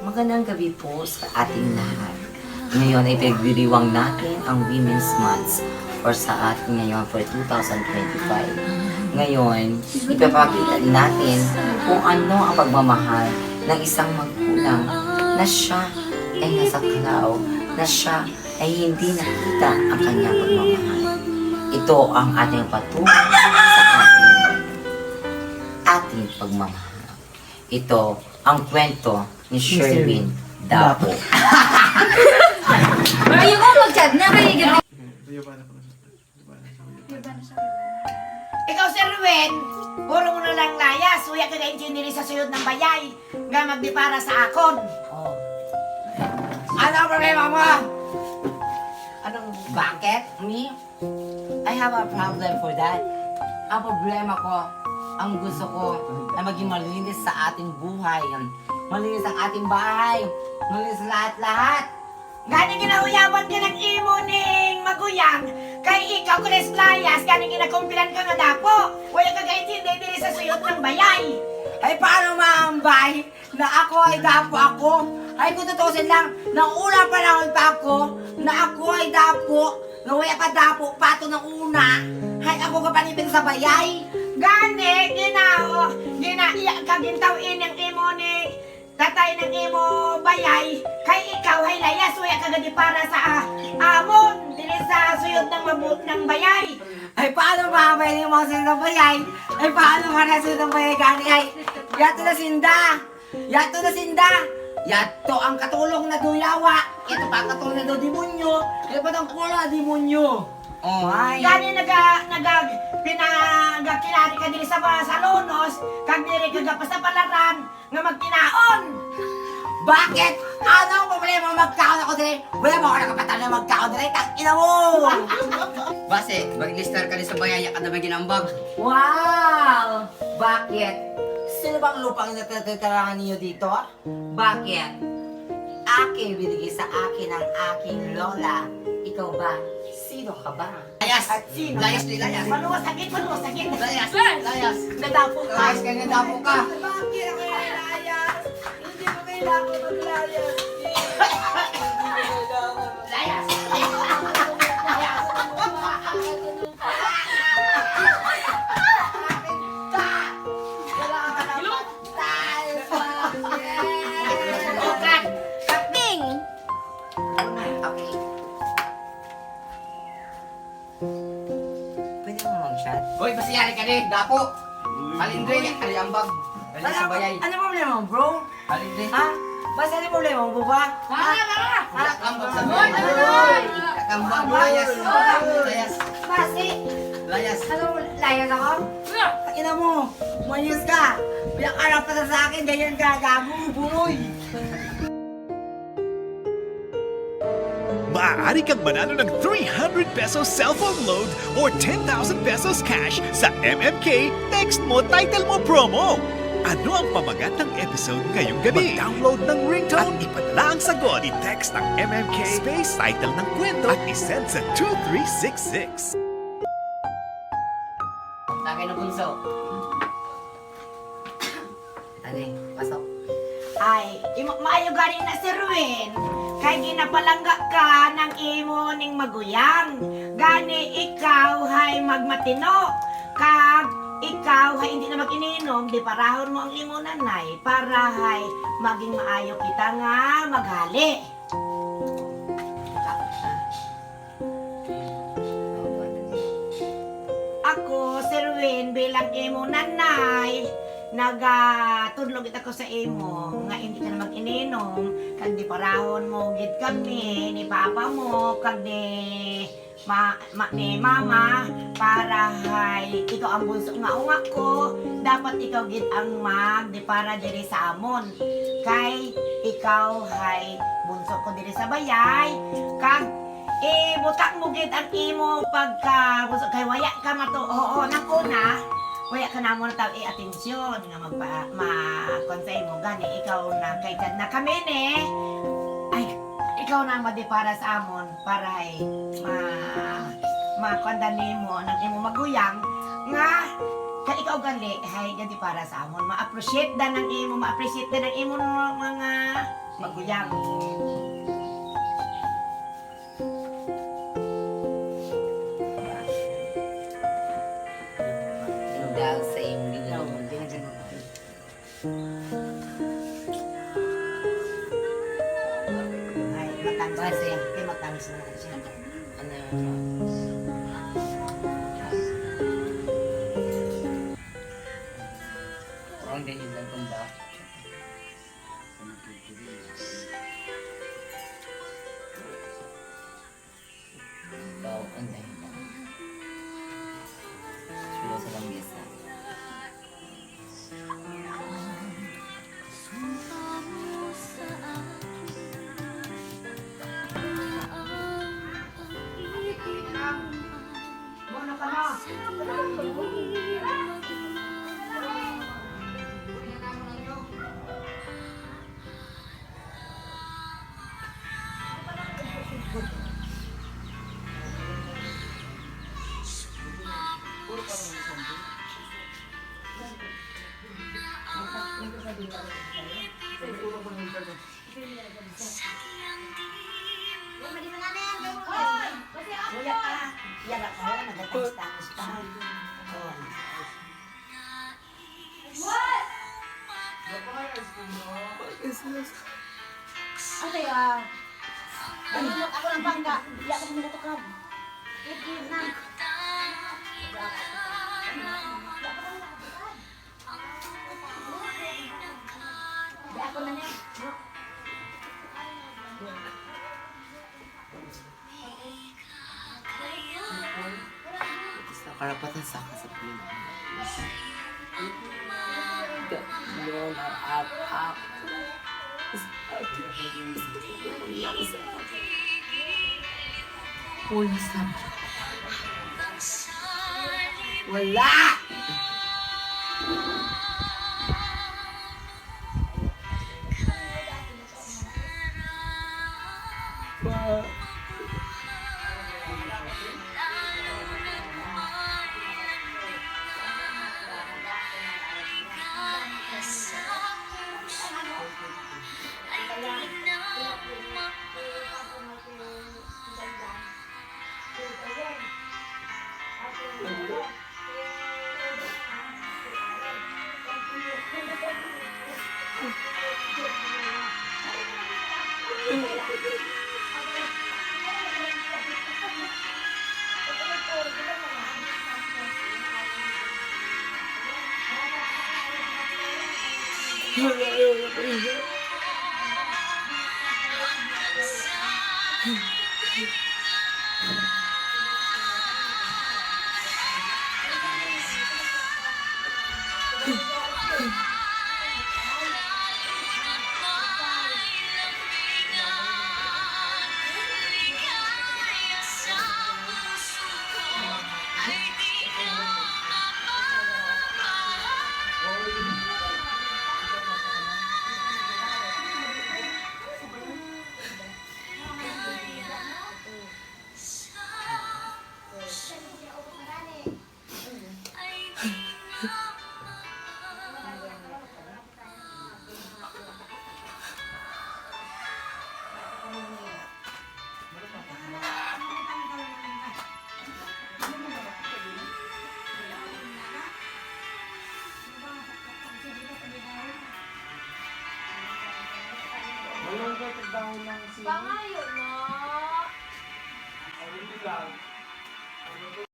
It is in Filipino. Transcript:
Magandang gabi po sa ating lahat. Ngayon ay pinagdiriwang natin ang Women's Month or sa ating ngayon for 2025. Ngayon, ipapakita natin kung ano ang pagmamahal ng isang magulang na siya ay nasa kalaw, na siya ay hindi nakita ang kanyang pagmamahal. Ito ang ating patunay sa ating pagmamahal. Ito ang kwento ni Sherwin Dapo. Ayaw ko mag-chat na kayo gabi. Ikaw, Sir Ruben, puro mo na lang layas. Uya ka ka-engineer sa suyod ng bayay. Nga magdipara sa akon. Oh, Ano ang problema mo? anong bakit? Me? I have a problem for that. Ang problema ko, ang gusto ko ay maging malinis sa ating buhay. Malinis ang ating bahay. Malinis lahat-lahat. Gani ginauyawan ka ng imo ning maguyang. Kay ikaw, Chris Layas, gani ginakumpilan ka nga dapo. Wala ka ka-engineer diri sa suyod ng bayay. Ay, paano maambay na ako ay dapo ako? Ay, kung tutusin lang, nang una pa lang pa ako, na ako ay dapo, na wala pa dapo, pato ng una, ay ako kapanipin sa bayay. Gani, ginaiyak ka gintawin ng imo ni tatay ng imo bayay. Kay ikaw ay layas, uya ka gadi para sa amon. Dili sa suyod ng bayay. Ay, paano maambay ni mo sa bayay? Ay, paano manasin ng bayay gani ay, yato na sinda, yato na sinda. Yato ang katulong na duyawa. Ito pa ang katulong na demonyo. Ito pa ang kulo na demonyo. Oh, ay. Gani pinagakilari ka diri sa salonos, kag diri ka pa sa palaran nga magkinaon. Bakit? Ano ang problema magkaon ako diri? Wala mo ako nakapatan na magkaon diri. Tangina mo! Base, mag-listar ka din sa bayaya ka na may ginambag. Wow! Bakit? Sino bang lupang natatarangan niyo dito? Bakit? Aking binigay sa akin ng aking lola. Ikaw ba? Sino ka ba? Layas! At sino? Layas ni layas! Manuwasagit. Layas! Layas! Nadapo ka. Layas ka, nadapo ka! Bakit ako layas? Hindi ko kailangan maglayas. Layas. Bukan. Kaping. Okay. Pwede mo mag-chat? Hoy, pasiyari ka din, dapo! Halindre, aliambag! Dali sa bayay! Ano problema mo, bro? Halindre! Ha? Basta ano problema mo, ba? Kakambag sa bayay! Kakambag, layas! Layas! Basi. Layas! Ano, layas ako? Ina mo, mayus ka. Pinakaraw pa sa akin, ganyan ka, gago, bunoy. Maaari kang manalo ng 300 pesos cellphone load or 10,000 pesos cash sa MMK Text Mo Title Mo promo. Ano ang pamagat ng episode ngayong gabi? Mag-download ng ringtone at ipadala ang sagot. I-text ang MMK space title ng kwento at isend sa 2366. Tagay na bunso. Tagay, pasok. Ay, maayo galing na si Ruin. Kay ginapalangga ka ng imo ning maguyang. Gani ikaw hay magmatino. Kag ikaw hay hindi na mag-ininom, di parahon mo ang imo nanay para hay maging maayo kita nga maghali. Ako, si Ruin, bilang imo nanay, nagatudlog kita ko sa imo nga hindi ka na mag-ininom kag di parahon mo gid kami ni papa mo kag ni mama para hay ikaw ang bunso nga unga ko dapat ikaw gid ang mag di para diri sa amon kay ikaw hay bunso ko diri sa bayay kag butak mo gid ang imo pagka bunso kay waya ka mato oo nang una waya ka na mo na tao atensyon nga ma-consay mo gani ikaw na kay kad na kami ni ay ikaw na madi para sa amon para ay makondani mo ng imo maguyang nga kay ikaw gali hay gadi para sa amon ma-appreciate da ng imo mga Maguyang. Dahil sa iyong ginawa. Ay, matamis na siya. Kaya matamis na siya. Ano yun? Ang dahilan kung bakit. Ikaw ang dahilan. Sulo sa lamesa. Ano ka na? Kuya ka. Yara ka. Nagatamis-tamis pa. Oh. Ate, Palimot ako ng bangga. Hindi ako minatukan. Hindi na. Hindi ako na niya. Sa karapatan sa Pilipinas. Yun ang up. Wala sa wala! Pangayo na. Ayun lang.